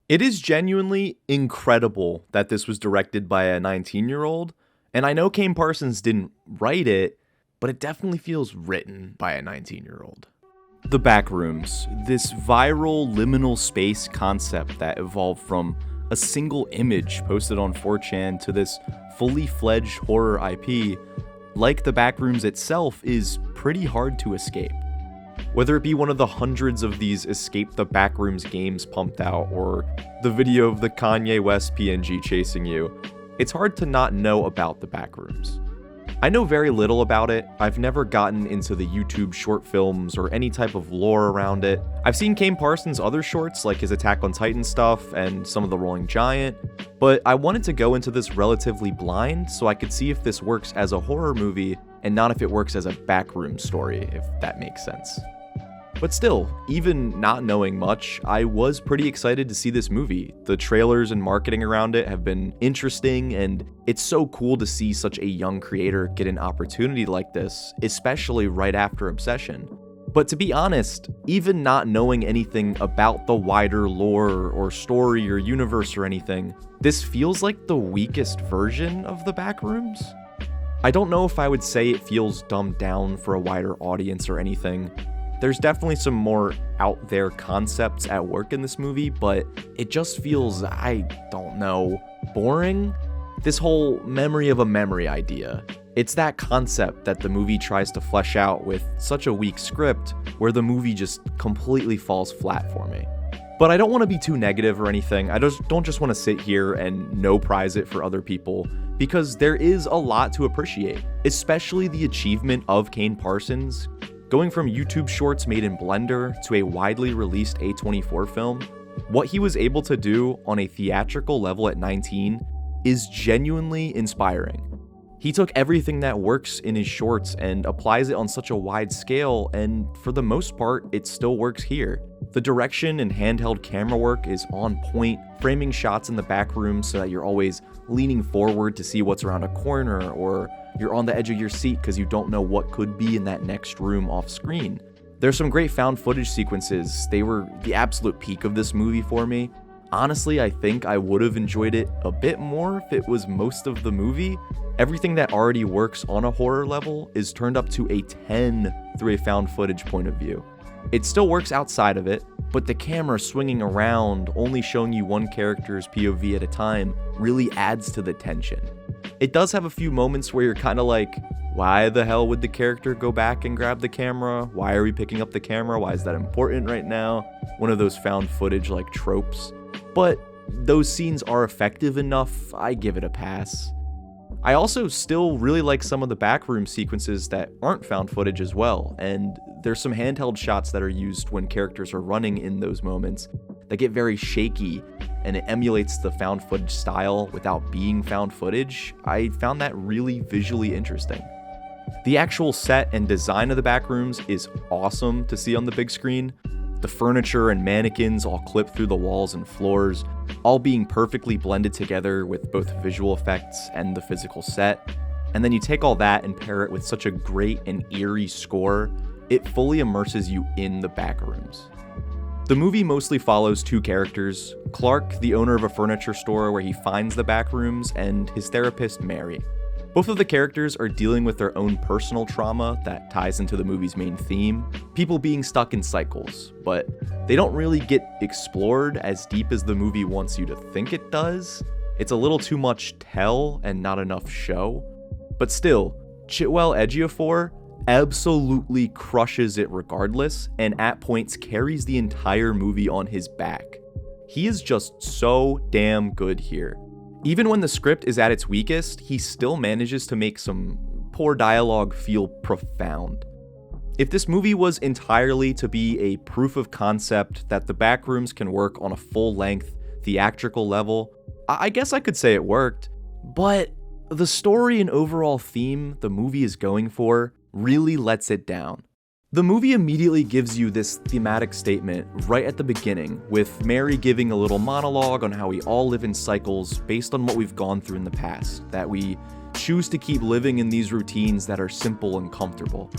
It is genuinely incredible that this was directed by a 19-year-old, and I know Kane Parsons didn't write it, but it definitely feels written by a 19-year-old. The Backrooms, this viral liminal space concept that evolved from a single image posted on 4chan to this fully fledged horror IP, like The Backrooms itself, is pretty hard to escape. Whether it be one of the hundreds of these Escape the Backrooms games pumped out, or the video of the Kanye West PNG chasing you, it's hard to not know about The Backrooms. I know very little about it. I've never gotten into the YouTube short films or any type of lore around it. I've seen Kane Parsons' other shorts, like his Attack on Titan stuff and some of the Rolling Giant, but I wanted to go into this relatively blind so I could see if this works as a horror movie and not if it works as a backroom story, if that makes sense. But still, even not knowing much, I was pretty excited to see this movie. The trailers and marketing around it have been interesting, and it's so cool to see such a young creator get an opportunity like this, especially right after Obsession. But to be honest, even not knowing anything about the wider lore or story or universe or anything, this feels like the weakest version of The Backrooms. I don't know if I would say it feels dumbed down for a wider audience or anything. There's definitely some more out there concepts at work in this movie, but it just feels, I don't know, boring? This whole memory of a memory idea. It's that concept that the movie tries to flesh out with such a weak script where the movie just completely falls flat for me. But I don't want to be too negative or anything. I don't just want to sit here and no prize it for other people, because there is a lot to appreciate, especially the achievement of Kane Parsons. Going from YouTube shorts made in Blender to a widely released A24 film, what he was able to do on a theatrical level at 19 is genuinely inspiring. He took everything that works in his shorts and applies it on such a wide scale, and for the most part, it still works here. The direction and handheld camera work is on point, framing shots in the back room so that you're always leaning forward to see what's around a corner, or you're on the edge of your seat because you don't know what could be in that next room off screen. There's some great found footage sequences. They were the absolute peak of this movie for me. Honestly, I think I would have enjoyed it a bit more if it was most of the movie. Everything that already works on a horror level is turned up to a 10 through a found footage point of view. It still works outside of it, but the camera swinging around, only showing you one character's POV at a time, really adds to the tension. It does have a few moments where you're kind of like, why the hell would the character go back and grab the camera? Why are we picking up the camera? Why is that important right now? One of those found footage like tropes. But those scenes are effective enough, I give it a pass. I also still really like some of the backroom sequences that aren't found footage as well, and there's some handheld shots that are used when characters are running in those moments that get very shaky, and it emulates the found footage style without being found footage. I found that really visually interesting. The actual set and design of the backrooms is awesome to see on the big screen. The furniture and mannequins all clipped through the walls and floors, all being perfectly blended together with both visual effects and the physical set. And then you take all that and pair it with such a great and eerie score, it fully immerses you in the backrooms. The movie mostly follows two characters, Clark, the owner of a furniture store where he finds the backrooms, and his therapist, Mary. Both of the characters are dealing with their own personal trauma that ties into the movie's main theme, people being stuck in cycles, but they don't really get explored as deep as the movie wants you to think it does. It's a little too much tell and not enough show. But still, Chiwetel Ejiofor absolutely crushes it regardless, and at points carries the entire movie on his back. He is just so damn good here. Even when the script is at its weakest, he still manages to make some poor dialogue feel profound. If this movie was entirely to be a proof of concept that the backrooms can work on a full-length theatrical level, I guess I could say it worked, but the story and overall theme the movie is going for really lets it down. The movie immediately gives you this thematic statement right at the beginning, with Mary giving a little monologue on how we all live in cycles based on what we've gone through in the past, that we choose to keep living in these routines that are simple and comfortable.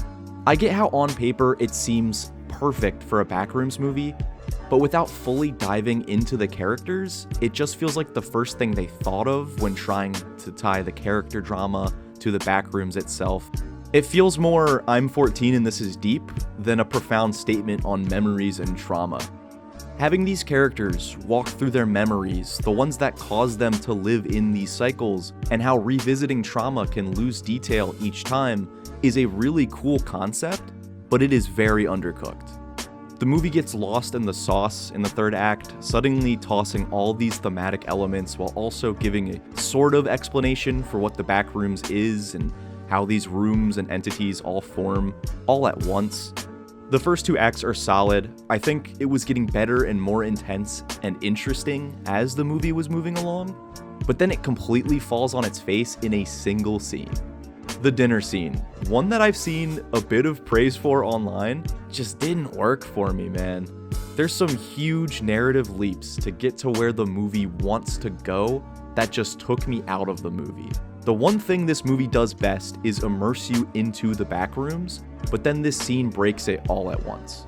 I get how on paper it seems perfect for a Backrooms movie, but without fully diving into the characters, it just feels like the first thing they thought of when trying to tie the character drama to the Backrooms itself. It feels more "I'm 14 and this is deep" than a profound statement on memories and trauma. Having these characters walk through their memories, the ones that cause them to live in these cycles, and how revisiting trauma can lose detail each time, is a really cool concept, but it is very undercooked. The movie gets lost in the sauce in the third act, suddenly tossing all these thematic elements while also giving a sort of explanation for what the Backrooms is and how these rooms and entities all form, all at once. The first 2 acts are solid. I think it was getting better and more intense and interesting as the movie was moving along, but then it completely falls on its face in a single scene. The dinner scene, one that I've seen a bit of praise for online, just didn't work for me, man. There's some huge narrative leaps to get to where the movie wants to go that just took me out of the movie. The one thing this movie does best is immerse you into the Backrooms, but then this scene breaks it all at once.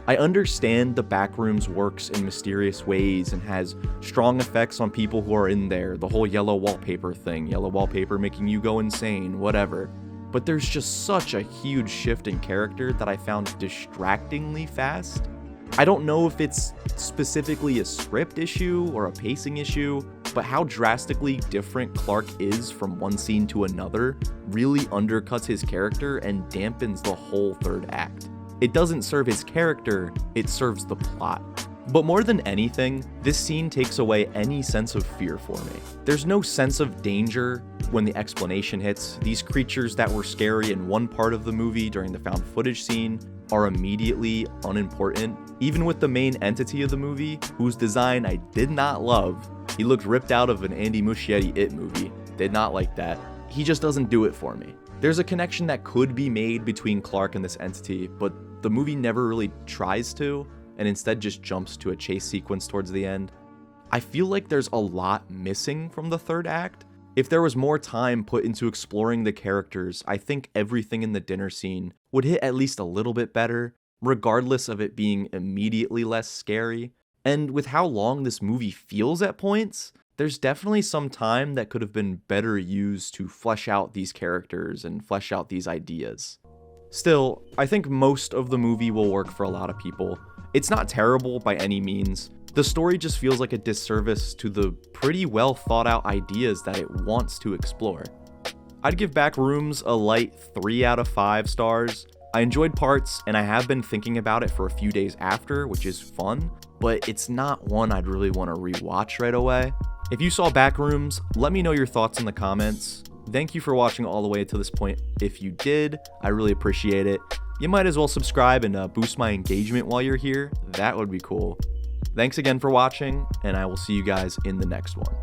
I understand the Backrooms works in mysterious ways and has strong effects on people who are in there, the whole yellow wallpaper thing, yellow wallpaper making you go insane, whatever. But there's just such a huge shift in character that I found distractingly fast. I don't know if it's specifically a script issue or a pacing issue, but how drastically different Clark is from one scene to another really undercuts his character and dampens the whole third act. It doesn't serve his character, it serves the plot. But more than anything, this scene takes away any sense of fear for me. There's no sense of danger when the explanation hits. These creatures that were scary in one part of the movie during the found footage scene are immediately unimportant. Even with the main entity of the movie, whose design I did not love, he looked ripped out of an Andy Muschietti It movie. Did not like that. He just doesn't do it for me. There's a connection that could be made between Clark and this entity, but the movie never really tries to, and instead just jumps to a chase sequence towards the end. I feel like there's a lot missing from the third act. If there was more time put into exploring the characters, I think everything in the dinner scene would hit at least a little bit better, regardless of it being immediately less scary. And with how long this movie feels at points, there's definitely some time that could have been better used to flesh out these characters and flesh out these ideas. Still, I think most of the movie will work for a lot of people. It's not terrible by any means. The story just feels like a disservice to the pretty well thought out ideas that it wants to explore. I'd give Backrooms a light 3 out of 5 stars. I enjoyed parts, and I have been thinking about it for a few days after, which is fun, but it's not one I'd really want to rewatch right away. If you saw Backrooms, let me know your thoughts in the comments. Thank you for watching all the way to this point. If you did, I really appreciate it. You might as well subscribe and boost my engagement while you're here. That would be cool. Thanks again for watching, and I will see you guys in the next one.